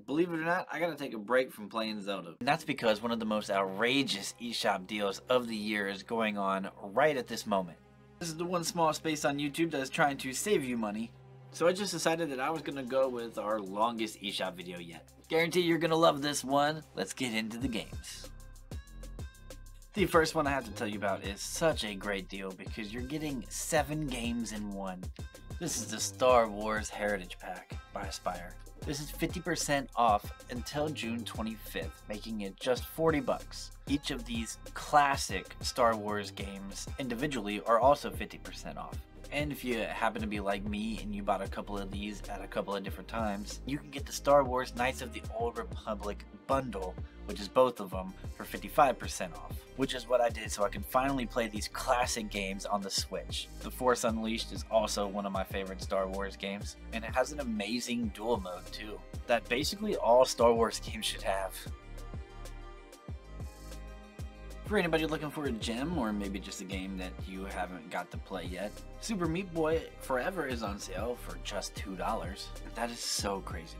believe it or not, I gotta take a break from playing Zelda. And that's because one of the most outrageous eShop deals of the year is going on right at this moment. This is the one small space on YouTube that is trying to save you money. So I just decided that I was gonna go with our longest eShop video yet. Guarantee you're gonna love this one. Let's get into the games. The first one I have to tell you about is such a great deal because you're getting 7 games in one. This is the Star Wars Heritage Pack by Aspyr. This is 50% off until June 25th, making it just 40 bucks. Each of these classic Star Wars games individually are also 50% off. And if you happen to be like me and you bought a couple of these at a couple of different times, you can get the Star Wars Knights of the Old Republic bundle, which is both of them, for 55% off. Which is what I did so I can finally play these classic games on the Switch. The Force Unleashed is also one of my favorite Star Wars games, and it has an amazing dual mode too, that basically all Star Wars games should have. For anybody looking for a gem, or maybe just a game that you haven't got to play yet, Super Meat Boy Forever is on sale for just $2. That is so crazy.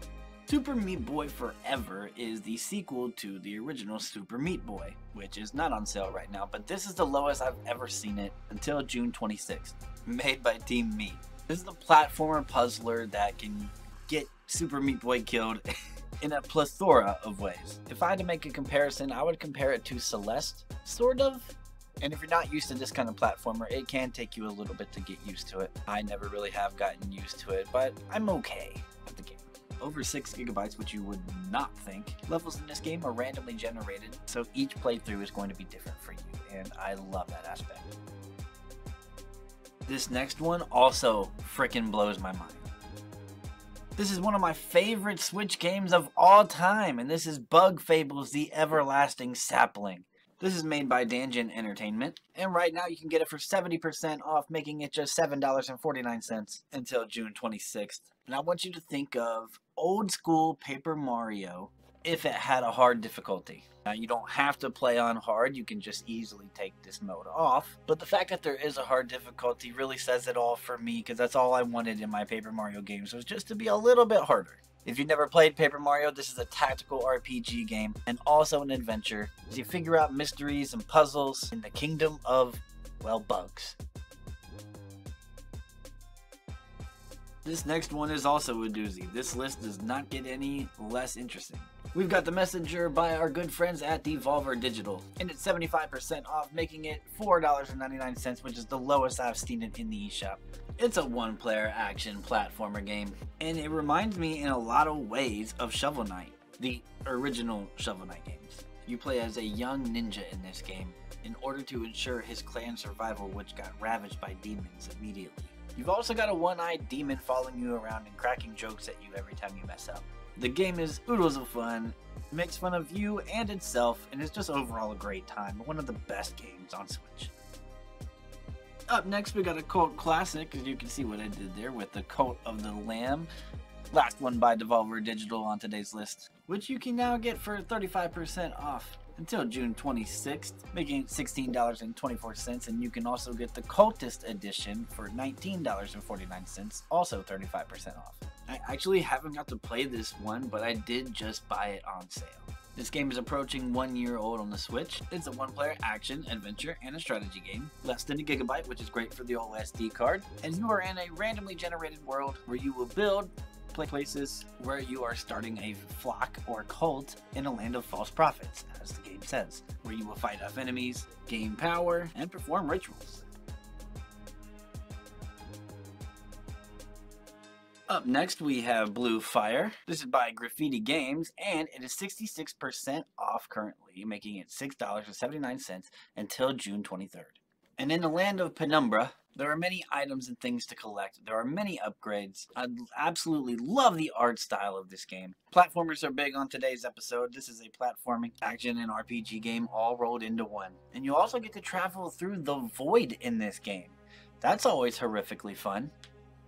Super Meat Boy Forever is the sequel to the original Super Meat Boy, which is not on sale right now, but this is the lowest I've ever seen it until June 26th, made by Team Meat. This is the platformer puzzler that can get Super Meat Boy killed in a plethora of ways. If I had to make a comparison, I would compare it to Celeste, sort of. And if you're not used to this kind of platformer, it can take you a little bit to get used to it. I never really have gotten used to it, but I'm okay with the game. Over 6 gigabytes, which you would not think. Levels in this game are randomly generated, so each playthrough is going to be different for you, and I love that aspect. This next one also frickin' blows my mind. This is one of my favorite Switch games of all time, and this is Bug Fables: The Everlasting Sapling. This is made by Danjin Entertainment, and right now you can get it for 70% off, making it just $7.49 until June 26th. And I want you to think of old school Paper Mario if it had a hard difficulty. Now, you don't have to play on hard, you can just easily take this mode off, but the fact that there is a hard difficulty really says it all for me, because that's all I wanted in my Paper Mario games, was just to be a little bit harder. If you've never played Paper Mario, this is a tactical RPG game and also an adventure as you figure out mysteries and puzzles in the kingdom of, well, bugs. This next one is also a doozy. This list does not get any less interesting. We've got The Messenger by our good friends at Devolver Digital, and it's 75% off, making it $4.99, which is the lowest I've seen it in the eShop. It's a one-player action platformer game, and it reminds me in a lot of ways of Shovel Knight, the original Shovel Knight games. You play as a young ninja in this game in order to ensure his clan's survival, which got ravaged by demons immediately. You've also got a one-eyed demon following you around and cracking jokes at you every time you mess up. The game is oodles of fun, makes fun of you and itself, and is just overall a great time. One of the best games on Switch. Up next, we got a cult classic, as you can see what I did there with the Cult of the Lamb. Last one by Devolver Digital on today's list, which you can now get for 35% off until June 26th, making it $16.24, and you can also get the Cultist Edition for $19.49, also 35% off. I actually haven't got to play this one, but I did just buy it on sale. This game is approaching 1 year old on the Switch. It's a one-player action, adventure, and a strategy game. Less than a gigabyte, which is great for the old SD card. And you are in a randomly generated world where you will build places where you are starting a flock or cult in a land of false prophets, as the game says, where you will fight off enemies, gain power, and perform rituals. Up next, we have Blue Fire. This is by Graffiti Games, and it is 66% off currently, making it $6.79 until June 23rd. And in the land of Penumbra, there are many items and things to collect. There are many upgrades. I absolutely love the art style of this game. Platformers are big on today's episode. This is a platforming, action, and RPG game all rolled into one. And you also get to travel through the void in this game. That's always horrifically fun.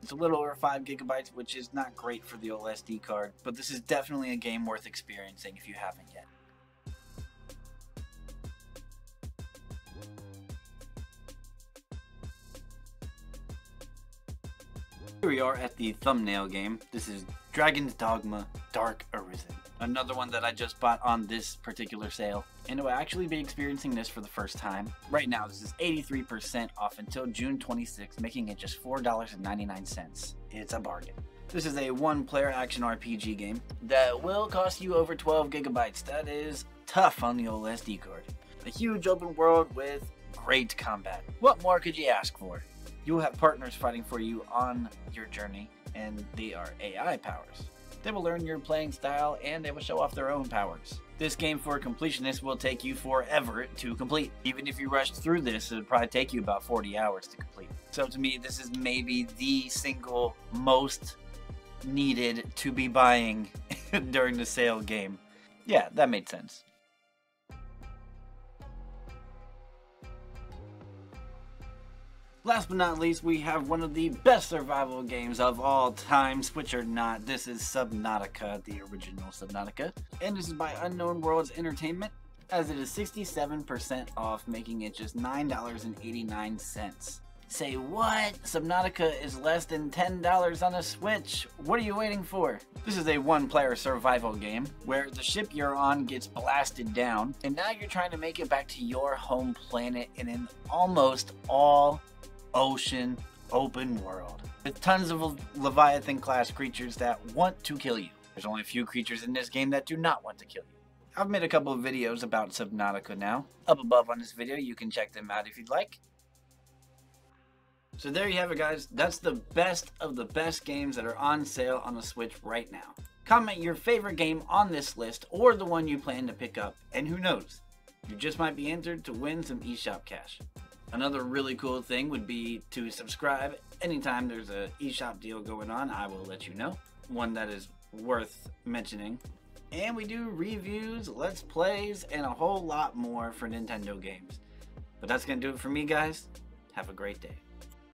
It's a little over 5 gigabytes, which is not great for the old SD card, but this is definitely a game worth experiencing if you haven't yet. Here we are at the thumbnail game. This is Dragon's Dogma Dark Arisen. Another one that I just bought on this particular sale, and will actually be experiencing this for the first time. Right now, this is 83% off until June 26th, making it just $4.99. It's a bargain. This is a one-player action RPG game that will cost you over 12 gigabytes. That is tough on the old SD card. A huge open world with great combat. What more could you ask for? You will have partners fighting for you on your journey, and they are AI powers. They will learn your playing style and they will show off their own powers. This game for completionists will take you forever to complete. Even if you rushed through this, it would probably take you about 40 hours to complete. So to me, this is maybe the single most needed to be buying during the sale game. Yeah, that made sense. Last but not least, we have one of the best survival games of all time, Switch or not. This is Subnautica, the original Subnautica. And this is by Unknown Worlds Entertainment, as it is 67% off, making it just $9.89. Say what? Subnautica is less than $10 on a Switch. What are you waiting for? This is a one-player survival game where the ship you're on gets blasted down, and now you're trying to make it back to your home planet in an almost all ocean open world with tons of Leviathan class creatures that want to kill you. There's only a few creatures in this game that do not want to kill you. I've made a couple of videos about Subnautica now. Up above on this video, you can check them out if you'd like. So there you have it, guys. That's the best of the best games that are on sale on the Switch right now. Comment your favorite game on this list or the one you plan to pick up, and who knows, you just might be entered to win some eShop cash. Another really cool thing would be to subscribe. Anytime there's a eShop deal going on, I will let you know. One that is worth mentioning. And we do reviews, let's plays, and a whole lot more for Nintendo games. But that's going to do it for me, guys. Have a great day.